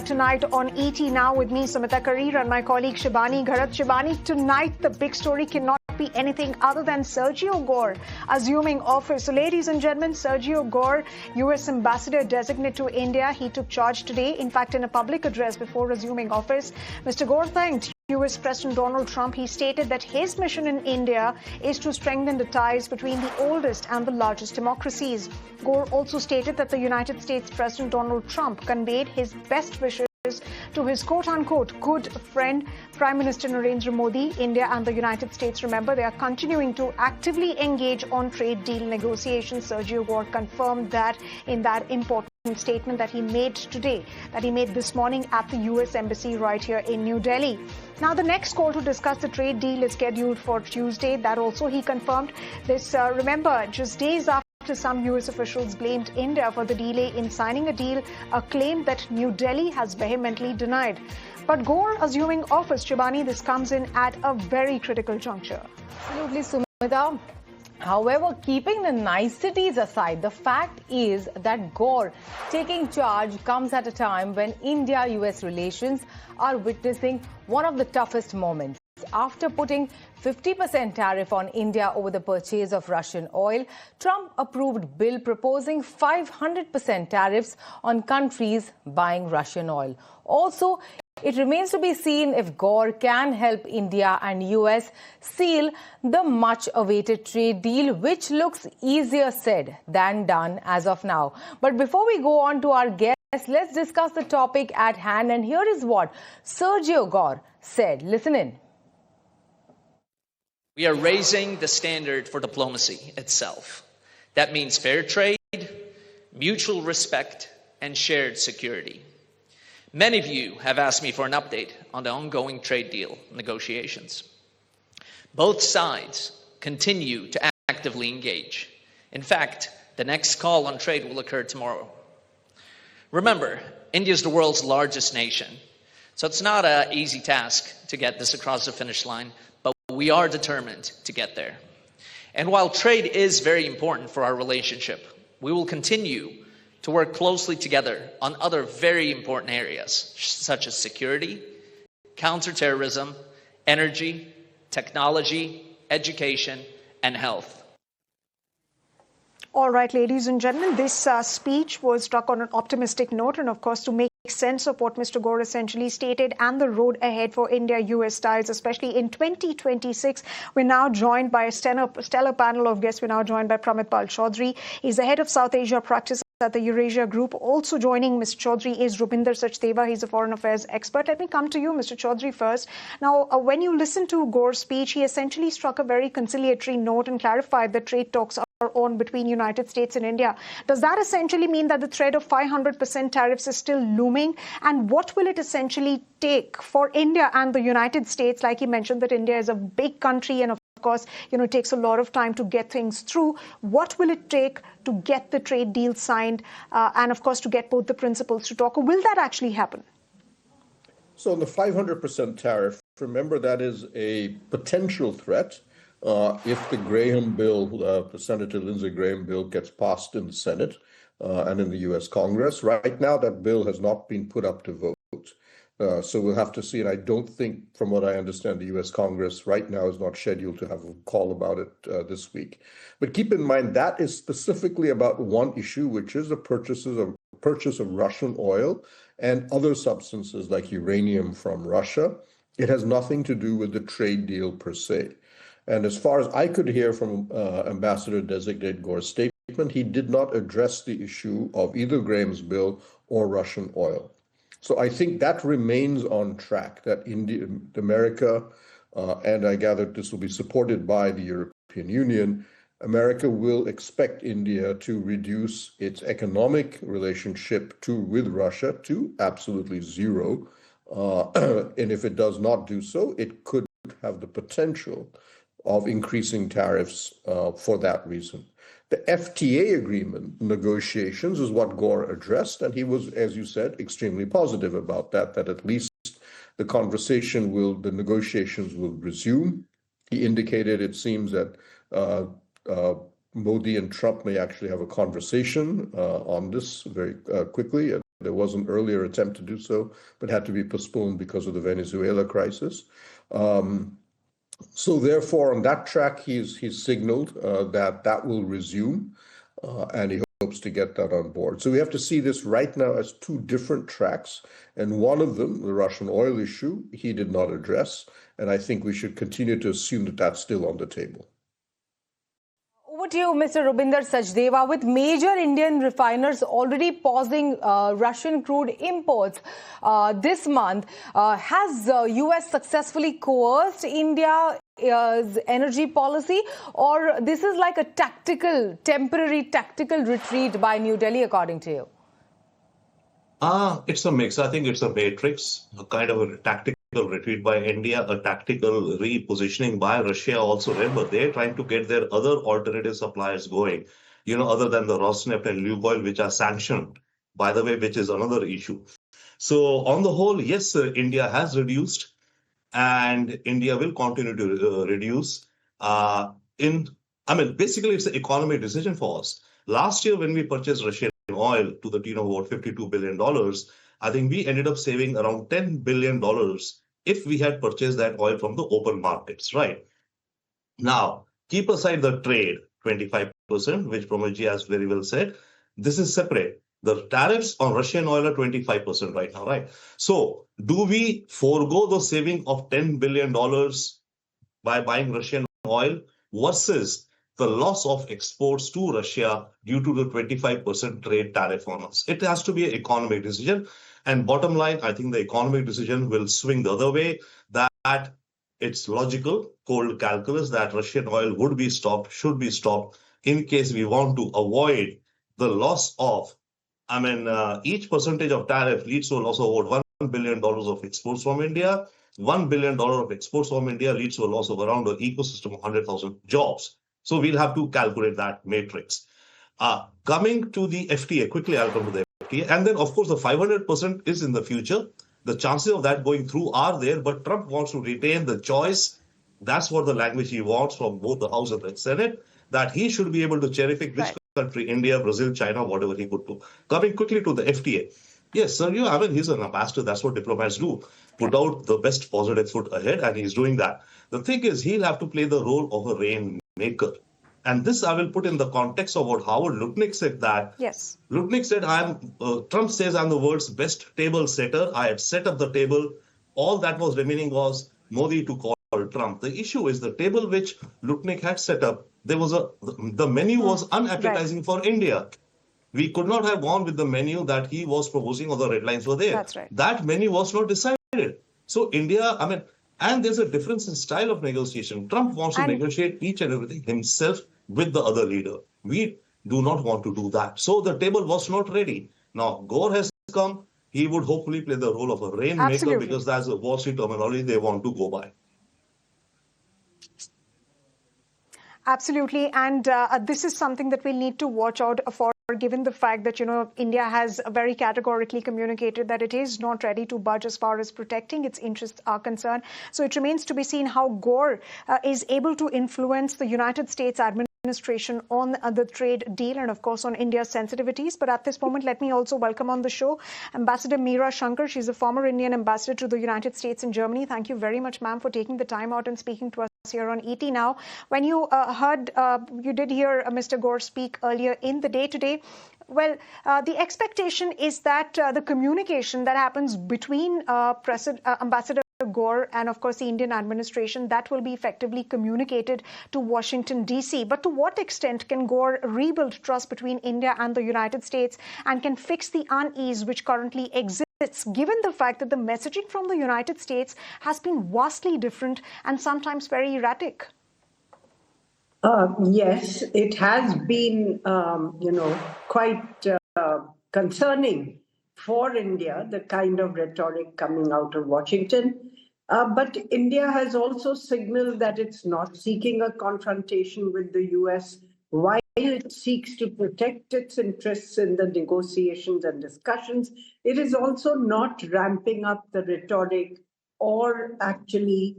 that tonight on ET Now with me, Sumita Karir, and my colleague Shibani Gharat. Shibani, tonight the big story cannot be anything other than Sergio Gor assuming office. So ladies and gentlemen, Sergio Gor, US Ambassador designate to India, he took charge today. In fact, in a public address before assuming office, Mr. Gore thanked US President Donald Trump. He stated that his mission in India is to strengthen the ties between the oldest and the largest democracies. Gore also stated that the United States President Donald Trump conveyed his best wishes to his quote-unquote good friend, Prime Minister Narendra Modi. India and the United States, remember, they are continuing to actively engage on trade deal negotiations. Sergio Gor confirmed that in that important statement that he made today, that he made this morning at the US Embassy right here in New Delhi. Now, the next call to discuss the trade deal is scheduled for Tuesday. That also he confirmed. This, remember, just days after some US officials blamed India for the delay in signing a deal, a claim that New Delhi has vehemently denied. But Gore assuming office, Shibani, this comes in at a very critical juncture. Absolutely, Sumita. However, keeping the niceties aside, the fact is that Gore taking charge comes at a time when India-US relations are witnessing one of the toughest moments. After putting 50% tariff on India over the purchase of Russian oil, Trump approved bill proposing 500% tariffs on countries buying Russian oil. Also, it remains to be seen if Gore can help India and US seal the much-awaited trade deal, which looks easier said than done as of now. But before we go on to our guest, let's discuss the topic at hand. And here is what Sergio Gor said. Listen in. We are raising the standard for diplomacy itself. That means fair trade, mutual respect, and shared security. Many of you have asked me for an update on the ongoing trade deal negotiations. Both sides continue to actively engage. In fact, the next call on trade will occur tomorrow. Remember, India is the world's largest nation, so it's not an easy task to get this across the finish line, but we are determined to get there. And while trade is very important for our relationship, we will continue to work closely together on other very important areas, such as security, counterterrorism, energy, technology, education, and health. All right, ladies and gentlemen, this speech was struck on an optimistic note, and of course to make sense of what Mr. Gore essentially stated and the road ahead for India-US ties, especially in 2026. We're now joined by a stellar panel of guests. We're now joined by Pramit Pal Chaudhary. He's the head of South Asia practice at the Eurasia Group. Also joining Mr. Chaudhary is Rupinder Sachdeva. He's a foreign affairs expert. Let me come to you, Mr. Chaudhary, first. Now, when you listen to Gore's speech, he essentially struck a very conciliatory note and clarified that trade talks are on between United States and India. Does that essentially mean that the threat of 500% tariffs is still looming? And what will it essentially take for India and the United States? Like he mentioned, that India is a big country and of course, it takes a lot of time to get things through. What will it take to get the trade deal signed and, of course, to get both the principals to talk? Or will that actually happen? So on the 500% tariff, remember that is a potential threat if the Graham bill, Senator Lindsey Graham bill, gets passed in the Senate and in the U.S. Congress. Right now, that bill has not been put up to vote. So we'll have to see. And I don't think, from what I understand, the U.S. Congress right now is not scheduled to have a call about it this week. But keep in mind, that is specifically about one issue, which is the purchase of Russian oil and other substances like uranium from Russia. It has nothing to do with the trade deal per se. And as far as I could hear from Ambassador-designate Gore's statement, he did not address the issue of either Graham's bill or Russian oil. So I think that remains on track, that America, and I gather this will be supported by the European Union, America will expect India to reduce its economic relationship with Russia to absolutely zero. And if it does not do so, it could have the potential of increasing tariffs for that reason. The FTA agreement negotiations is what Gore addressed, and he was, as you said, extremely positive about that at least the negotiations will resume. He indicated it seems that Modi and Trump may actually have a conversation on this very quickly, There was an earlier attempt to do so, but had to be postponed because of the Venezuela crisis. So therefore, on that track, he's signaled that will resume, and he hopes to get that on board. So we have to see this right now as two different tracks, and one of them, the Russian oil issue, he did not address, and I think we should continue to assume that that's still on the table. Over to you, Mr. Rubinder Sachdeva. With major Indian refiners already pausing Russian crude imports this month, has US successfully coerced India's energy policy, or this is like a temporary tactical retreat by New Delhi, according to you? It's a mix. I think it's a matrix, a kind of a tactical retreat by India, a tactical repositioning by Russia also. Remember, they're trying to get their other alternative suppliers going, other than the Rosneft and Lukoil, which are sanctioned, by the way, which is another issue. So on the whole, yes, India has reduced, and India will continue to reduce. Basically, it's an economic decision for us. Last year, when we purchased Russian oil to the tune of about $52 billion, I think we ended up saving around $10 billion if we had purchased that oil from the open markets, right? Now, keep aside the trade, 25%, which Pramodji has very well said. This is separate. The tariffs on Russian oil are 25% right now, right? So, do we forego the saving of $10 billion by buying Russian oil versus the loss of exports to Russia due to the 25% trade tariff on us? It has to be an economic decision. And bottom line, I think the economic decision will swing the other way, that it's logical, cold calculus, that Russian oil would be stopped, should be stopped, in case we want to avoid the loss of, each percentage of tariff leads to a loss of about $1 billion of exports from India. $1 billion of exports from India leads to a loss of around an ecosystem of 100,000 jobs. So we'll have to calculate that matrix. Coming to the FTA, quickly I'll come to the FTA. And then, of course, the 500% is in the future. The chances of that going through are there, but Trump wants to retain the choice. That's what the language he wants from both the House and the Senate, that he should be able to cherry pick which country, India, Brazil, China, whatever he could do. Coming quickly to the FTA. Yes, Sergio, he's an ambassador. That's what diplomats do. Put out the best positive foot ahead, and he's doing that. The thing is, he'll have to play the role of a rainmaker. And this I will put in the context of what Howard Lutnick said that. Yes. Lutnick said, Trump says I'm the world's best table setter. I had set up the table. All that was remaining was Modi to call Trump. The issue is the table which Lutnick had set up, the menu was unappetizing for India. We could not have gone with the menu that he was proposing, or the red lines were there. That's right. That menu was not decided. So India, and there's a difference in style of negotiation. Trump wants to negotiate each and everything himself with the other leader. We do not want to do that. So the table was not ready. Now, Gore has come. He would hopefully play the role of a rainmaker, because that's a Wall Street terminology they want to go by. Absolutely. And this is something that we'll need to watch out for, given the fact that, India has very categorically communicated that it is not ready to budge as far as protecting its interests are concerned. So it remains to be seen how Gore is able to influence the United States administration on the trade deal and, of course, on India's sensitivities. But at this moment, let me also welcome on the show Ambassador Meera Shankar. She's a former Indian ambassador to the United States and Germany. Thank you very much, ma'am, for taking the time out and speaking to us here on ET Now. When you you did hear Mr. Gore speak earlier in the day today. Well, the expectation is that the communication that happens between Ambassador Gore and, of course, the Indian administration, that will be effectively communicated to Washington, D.C. But to what extent can Gore rebuild trust between India and the United States and can fix the unease which currently exists, given the fact that the messaging from the United States has been vastly different and sometimes very erratic? Yes, it has been, quite concerning for India, the kind of rhetoric coming out of Washington. But India has also signaled that it's not seeking a confrontation with the US while it seeks to protect its interests in the negotiations and discussions. It is also not ramping up the rhetoric or actually,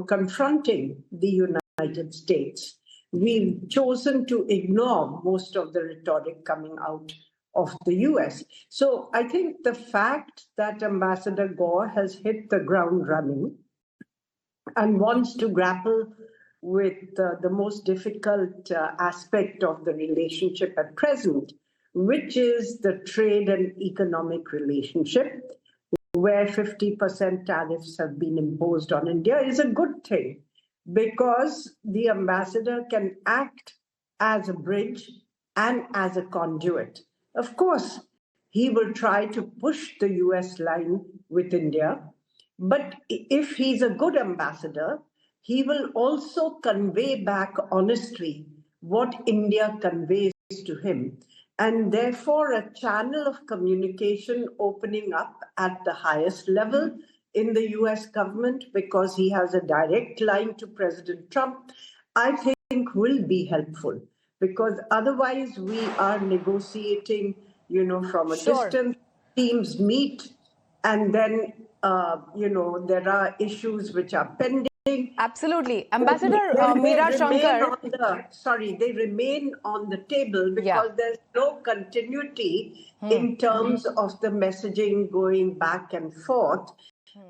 confronting the United States. We've chosen to ignore most of the rhetoric coming out of the US. So I think the fact that Ambassador Gore has hit the ground running and wants to grapple with the most difficult aspect of the relationship at present, which is the trade and economic relationship, where 50% tariffs have been imposed on India, is a good thing, because the ambassador can act as a bridge and as a conduit. Of course, he will try to push the US line with India, but if he's a good ambassador, he will also convey back honestly what India conveys to him. And therefore, a channel of communication opening up at the highest level in the US government, because he has a direct line to President Trump, I think will be helpful. Because otherwise we are negotiating, from a distance, teams meet, and then, there are issues which are pending. Absolutely. Ambassador Meera Shankar. They remain on the table because there's no continuity in terms of the messaging going back and forth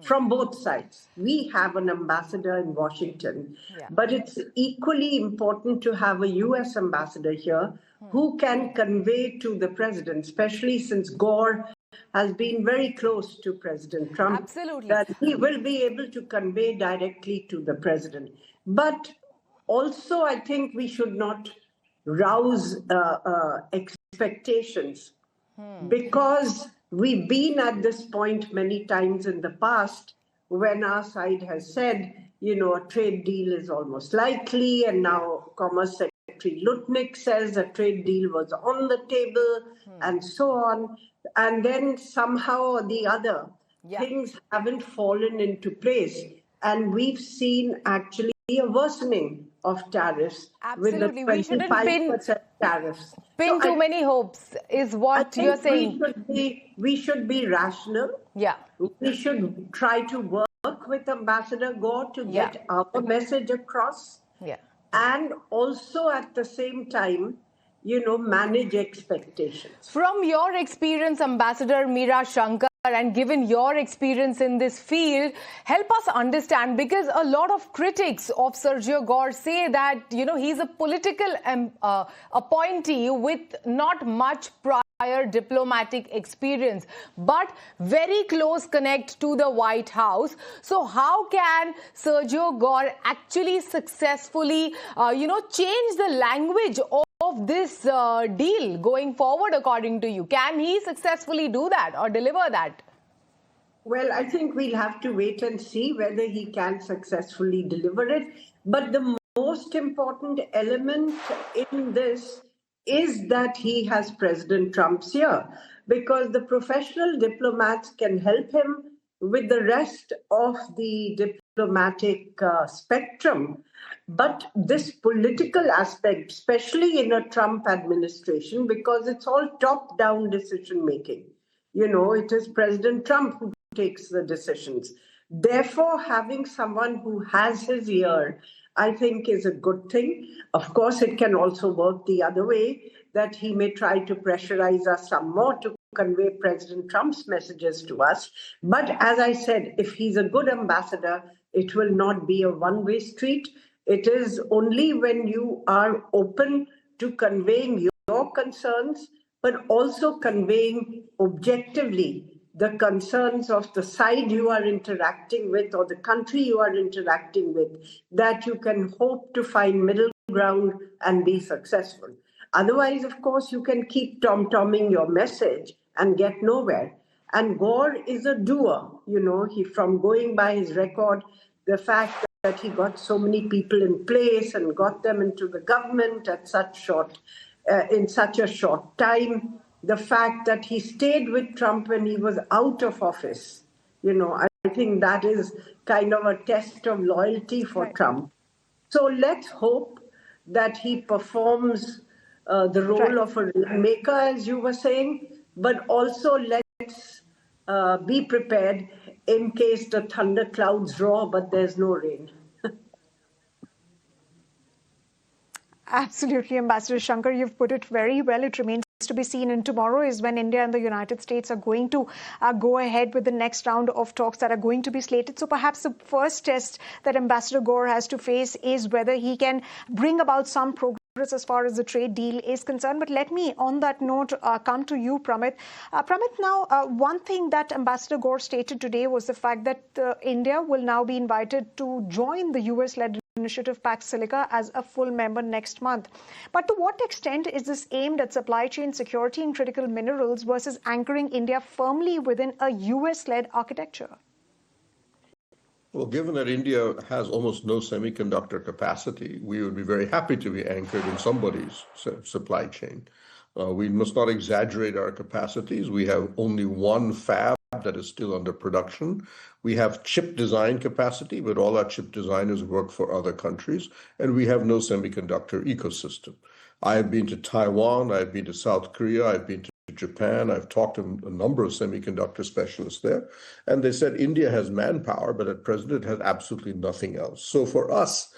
from both sides. We have an ambassador in Washington, but it's equally important to have a US ambassador here who can convey to the president, especially since Gore has been very close to President Trump, Absolutely. that he will be able to convey directly to the president. But also, I think we should not rouse expectations, because we've been at this point many times in the past when our side has said, a trade deal is almost likely, and now Commerce Secretary Lutnick says a trade deal was on the table, and so on. And then somehow or the other, things haven't fallen into place. And we've seen actually a worsening of tariffs. Absolutely. With the We shouldn't 25% tariffs. Pin too many hopes, is what you're saying. We should be rational. Yeah. We should try to work with Ambassador Gore to get our message across. Yeah. And also at the same time, manage expectations. From your experience, Ambassador Meera Shankar, and given your experience in this field, help us understand, because a lot of critics of Sergio Gor say that, he's a political appointee with not much prior diplomatic experience, but very close connect to the White House. So how can Sergio Gor actually successfully, change the language of this deal going forward, according to you? Can he successfully do that or deliver that? Well, I think we'll have to wait and see whether he can successfully deliver it. But the most important element in this is that he has President Trump's ear, because the professional diplomats can help him with the rest of the diplomatic spectrum. But this political aspect, especially in a Trump administration, because it's all top-down decision-making. It is President Trump who takes the decisions. Therefore, having someone who has his ear, I think, is a good thing. Of course, it can also work the other way, that he may try to pressurize us some more to convey President Trump's messages to us. But as I said, if he's a good ambassador, it will not be a one-way street. It is only when you are open to conveying your concerns, but also conveying objectively the concerns of the side you are interacting with or the country you are interacting with, that you can hope to find middle ground and be successful. Otherwise, of course, you can keep tom-tomming your message and get nowhere. And Gore is a doer, from going by his record, the fact that he got so many people in place and got them into the government at in such a short time. The fact that he stayed with Trump when he was out of office, I think that is kind of a test of loyalty for Trump. So let's hope that he performs the role of a maker, as you were saying, but also let's be prepared in case the thunderclouds roar, but there's no rain. Absolutely, Ambassador Shankar, you've put it very well. It remains to be seen. And tomorrow is when India and the United States are going to go ahead with the next round of talks that are going to be slated. So perhaps the first test that Ambassador Gore has to face is whether he can bring about some progress as far as the trade deal is concerned. But let me, on that note, come to you, Pramit. Pramit, now, one thing that Ambassador Gore stated today was the fact that India will now be invited to join the US-led initiative Pax Silica as a full member next month. But to what extent is this aimed at supply chain security in critical minerals versus anchoring India firmly within a US-led architecture? Well, given that India has almost no semiconductor capacity, we would be very happy to be anchored in somebody's supply chain. We must not exaggerate our capacities. We have only one fab that is still under production. We have chip design capacity, but all our chip designers work for other countries, and we have no semiconductor ecosystem. I have been to Taiwan, I've been to South Korea, I've been to Japan, I've talked to a number of semiconductor specialists there, and they said India has manpower, but at present it has absolutely nothing else. So for us,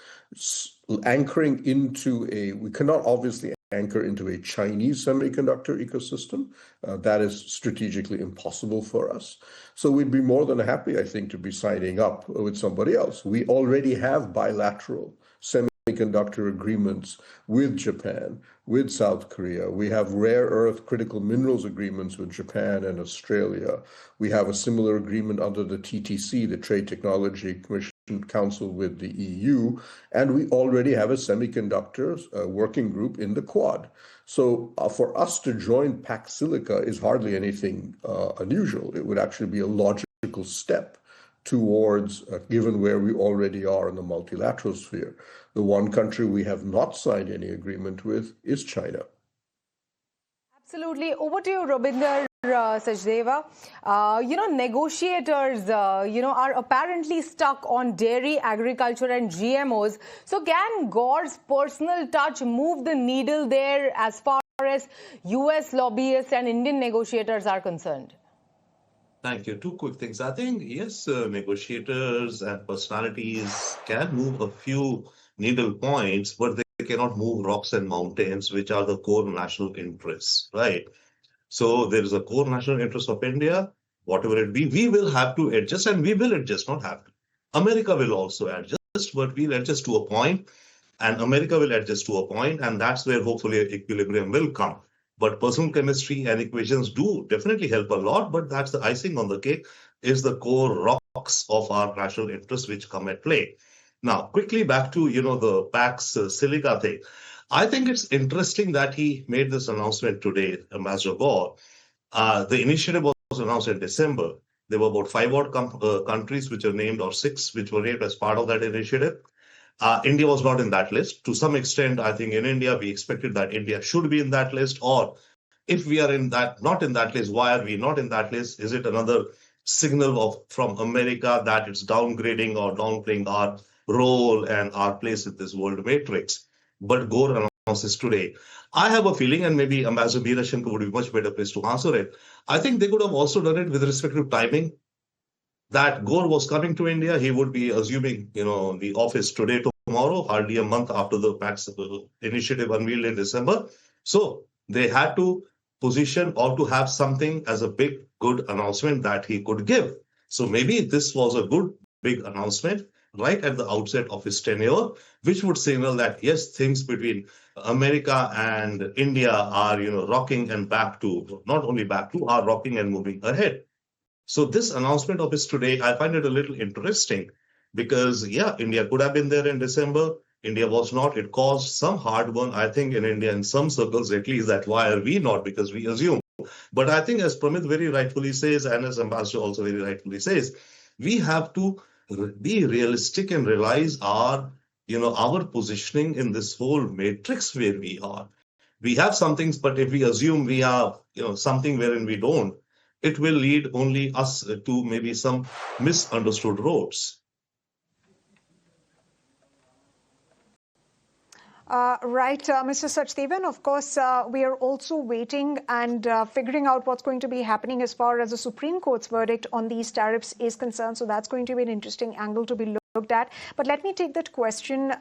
anchoring into we cannot obviously anchor into a Chinese semiconductor ecosystem. That is strategically impossible for us. So we'd be more than happy, I think, to be signing up with somebody else. We already have bilateral semiconductor agreements with Japan, with South Korea. We have rare earth critical minerals agreements with Japan and Australia. We have a similar agreement under the TTC, the Trade Technology Commission Council, with the EU, and we already have a semiconductor working group in the Quad. So for us to join Pax Silica is hardly anything unusual. It would actually be a logical step towards, given where we already are in the multilateral sphere. The one country we have not signed any agreement with is China. Absolutely. Over to you, Robinder Sachdeva. Negotiators, are apparently stuck on dairy, agriculture and GMOs. So can Gore's personal touch move the needle there as far as US lobbyists and Indian negotiators are concerned? Thank you. Two quick things. I think, yes, negotiators and personalities can move a few needle points, but they cannot move rocks and mountains, which are the core national interests, right? So there is a core national interest of India, whatever it be, we will have to adjust, and we will adjust, not have to. America will also adjust, but we'll adjust to a point, and America will adjust to a point, and that's where hopefully equilibrium will come. But personal chemistry and equations do definitely help a lot, but that's the icing on the cake, is the core rocks of our national interests which come at play. Now, quickly back to, the Pax Silica thing. I think it's interesting that he made this announcement today, Ambassador Gore. The initiative was announced in December. There were about 5 odd countries which are named, or 6 which were named as part of that initiative. India was not in that list. To some extent, I think in India, we expected that India should be in that list. Or if we are not in that list, why are we not in that list? Is it another signal from America that it's downgrading or downplaying our role and our place in this world matrix? But Gore announces today. I have a feeling, and maybe Ambassador Veerashankar would be much better placed to answer it. I think they could have also done it with respect to timing. That Gore was coming to India, he would be assuming, the office today, tomorrow, hardly a month after the Pax initiative unveiled in December. So they had to position or to have something as a big, good announcement that he could give. So maybe this was a good, big announcement right at the outset of his tenure, which would signal that, yes, things between America and India are, rocking and not only back to, are rocking and moving ahead. So this announcement of his today, I find it a little interesting because, India could have been there in December. India was not. It caused some heartburn, I think, in India, in some circles at least, that why are we not? Because we assume. But I think, as Pramit very rightfully says, and as Ambassador also very rightfully says, we have to be realistic and realize our positioning in this whole matrix where we are. We have some things, but if we assume we have, something wherein we don't, it will lead only us to maybe some misunderstood roads. Right, Mr. Sachdevan. Of course, we are also waiting and figuring out what's going to be happening as far as the Supreme Court's verdict on these tariffs is concerned. So that's going to be an interesting angle to be looked looked at. But let me take that question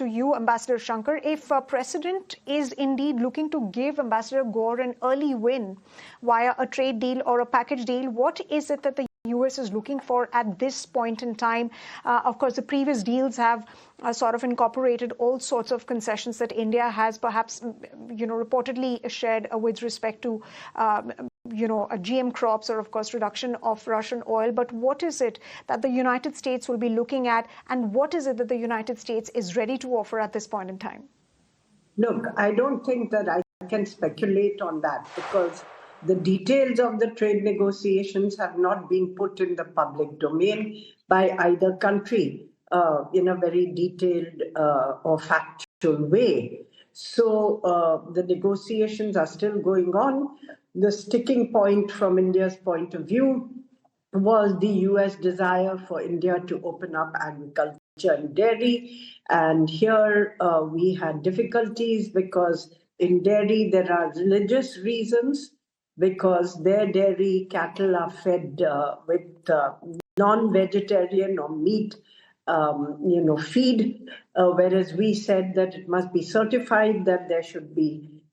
to you, Ambassador Shankar. If President is indeed looking to give Ambassador Gore an early win via a trade deal or a package deal, what is it that the US is looking for at this point in time? Of course, the previous deals have sort of incorporated all sorts of concessions that India has perhaps, reportedly shared with respect to, GM crops or, of course, reduction of Russian oil. But what is it that the United States will be looking at, and what is it that the United States is ready to offer at this point in time? Look, I don't think that I can speculate on that because the details of the trade negotiations have not been put in the public domain by either country in a very detailed or factual way. So the negotiations are still going on. The sticking point from India's point of view was the US desire for India to open up agriculture and dairy. And here we had difficulties because in dairy there are religious reasons, because their dairy cattle are fed with non-vegetarian or meat, feed, whereas we said that it must be certified that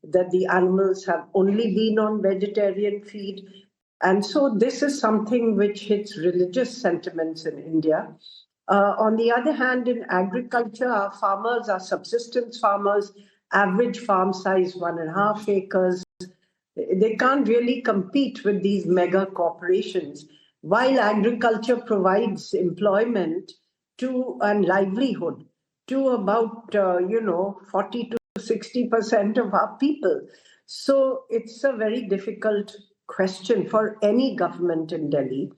that the animals have only been on vegetarian feed. And so this is something which hits religious sentiments in India. On the other hand, in agriculture, our farmers are subsistence farmers, average farm size 1.5 acres. They can't really compete with these mega corporations. While agriculture provides employment and livelihood to about 40 to 60% of our people. So it's a very difficult question for any government in Delhi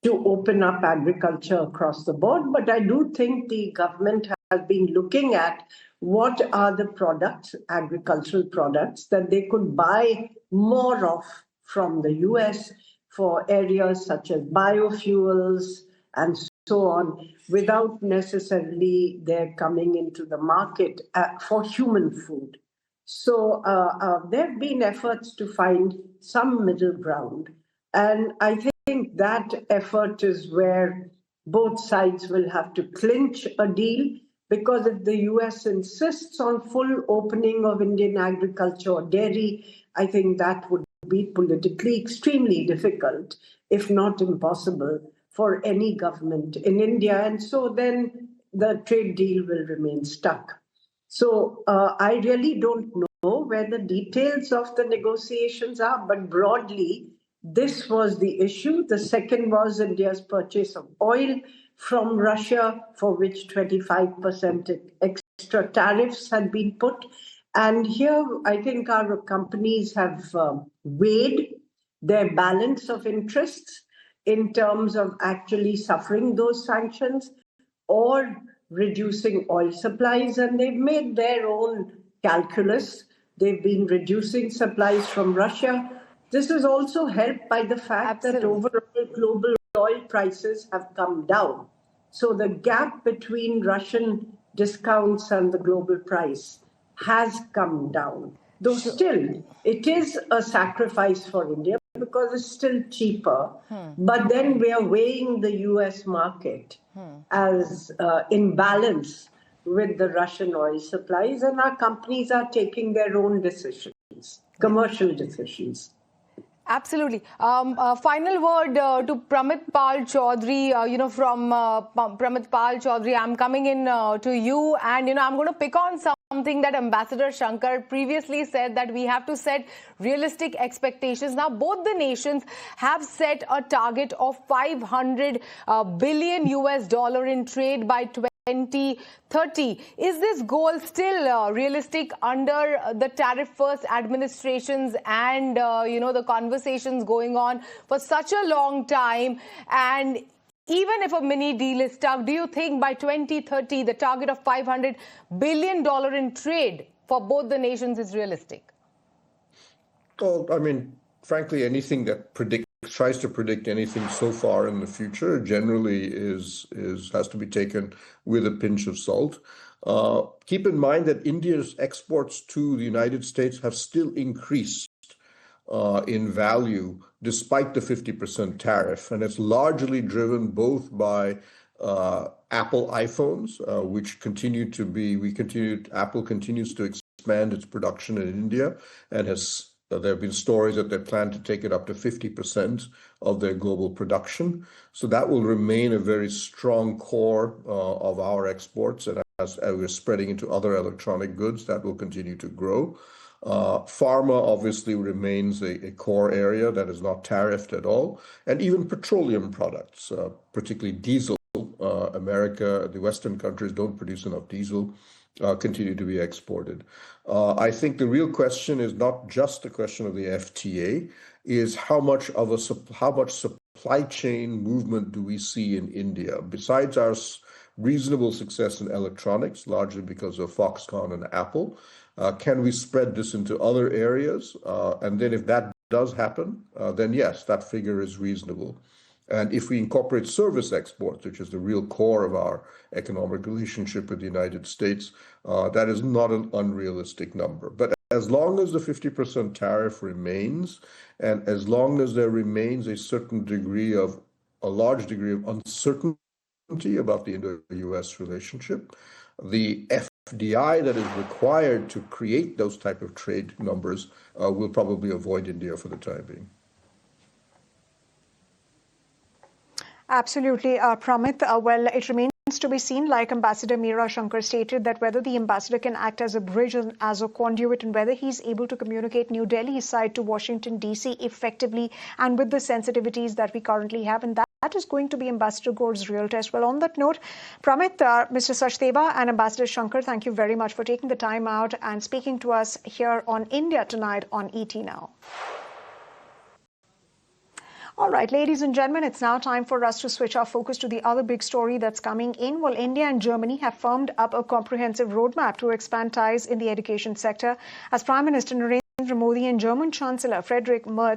to open up agriculture across the board. But I do think the government has been looking at what are the products, agricultural products, that they could buy more of from the US for areas such as biofuels and so on, without necessarily their coming into the market for human food. So there have been efforts to find some middle ground. And I think that effort is where both sides will have to clinch a deal, because if the US insists on full opening of Indian agriculture or dairy, I think that would be politically extremely difficult, if not impossible, for any government in India. And so then the trade deal will remain stuck. So I really don't know where the details of the negotiations are, but broadly, this was the issue. The second was India's purchase of oil from Russia, for which 25% extra tariffs had been put. And here, I think our companies have weighed their balance of interests in terms of actually suffering those sanctions or reducing oil supplies. And they've made their own calculus. They've been reducing supplies from Russia. This is also helped by the fact that overall global oil prices have come down. So the gap between Russian discounts and the global price has come down. Though still, it is a sacrifice for India because it's still cheaper. But then we are weighing the US market as in balance with the Russian oil supplies, and our companies are taking their own decisions, commercial decisions. Absolutely. Final word to Pramit Pal Chaudhary. From Pramit Pal Chaudhary, I'm coming in to you, and I'm going to pick on something that Ambassador Shankar previously said, that we have to set realistic expectations. Now, both the nations have set a target of $500 billion in trade by 2030. Is this goal still realistic under the Tariff First administrations and the conversations going on for such a long time? And even if a mini deal is tough, do you think by 2030 the target of $500 billion in trade for both the nations is realistic? Well, I mean, frankly, anything that tries to predict anything so far in the future generally has to be taken with a pinch of salt. Keep in mind that India's exports to the United States have still increased in value despite the 50% tariff, and it's largely driven both by Apple iPhones, which continue to be, Apple continues to expand its production in India and there have been stories that they plan to take it up to 50% of their global production. So that will remain a very strong core of our exports. And as we're spreading into other electronic goods, that will continue to grow. Pharma obviously remains a core area that is not tariffed at all. And even petroleum products, particularly diesel. America, the Western countries don't produce enough diesel, continue to be exported. I think the real question is not just the question of the FTA, is how much supply chain movement do we see in India? Besides our reasonable success in electronics, largely because of Foxconn and Apple, can we spread this into other areas? And then if that does happen, then yes, that figure is reasonable. And if we incorporate service exports, which is the real core of our economic relationship with the United States, that is not an unrealistic number. But as long as the 50% tariff remains, and as long as there remains a large degree of uncertainty about the Indo-US relationship, the FDI that is required to create those type of trade numbers will probably avoid India for the time being. Absolutely, Pramit. Well, it remains to be seen, like Ambassador Meera Shankar stated, that whether the ambassador can act as a bridge and as a conduit, and whether he's able to communicate New Delhi's side to Washington, D.C. effectively and with the sensitivities that we currently have. And that is going to be Ambassador Gore's real test. Well, on that note, Pramit, Mr. Sachdeva and Ambassador Shankar, thank you very much for taking the time out and speaking to us here on India Tonight on ET Now. All right, ladies and gentlemen, it's now time for us to switch our focus to the other big story that's coming in. Well, India and Germany have firmed up a comprehensive roadmap to expand ties in the education sector, as Prime Minister Narendra Modi and German Chancellor Friedrich Merz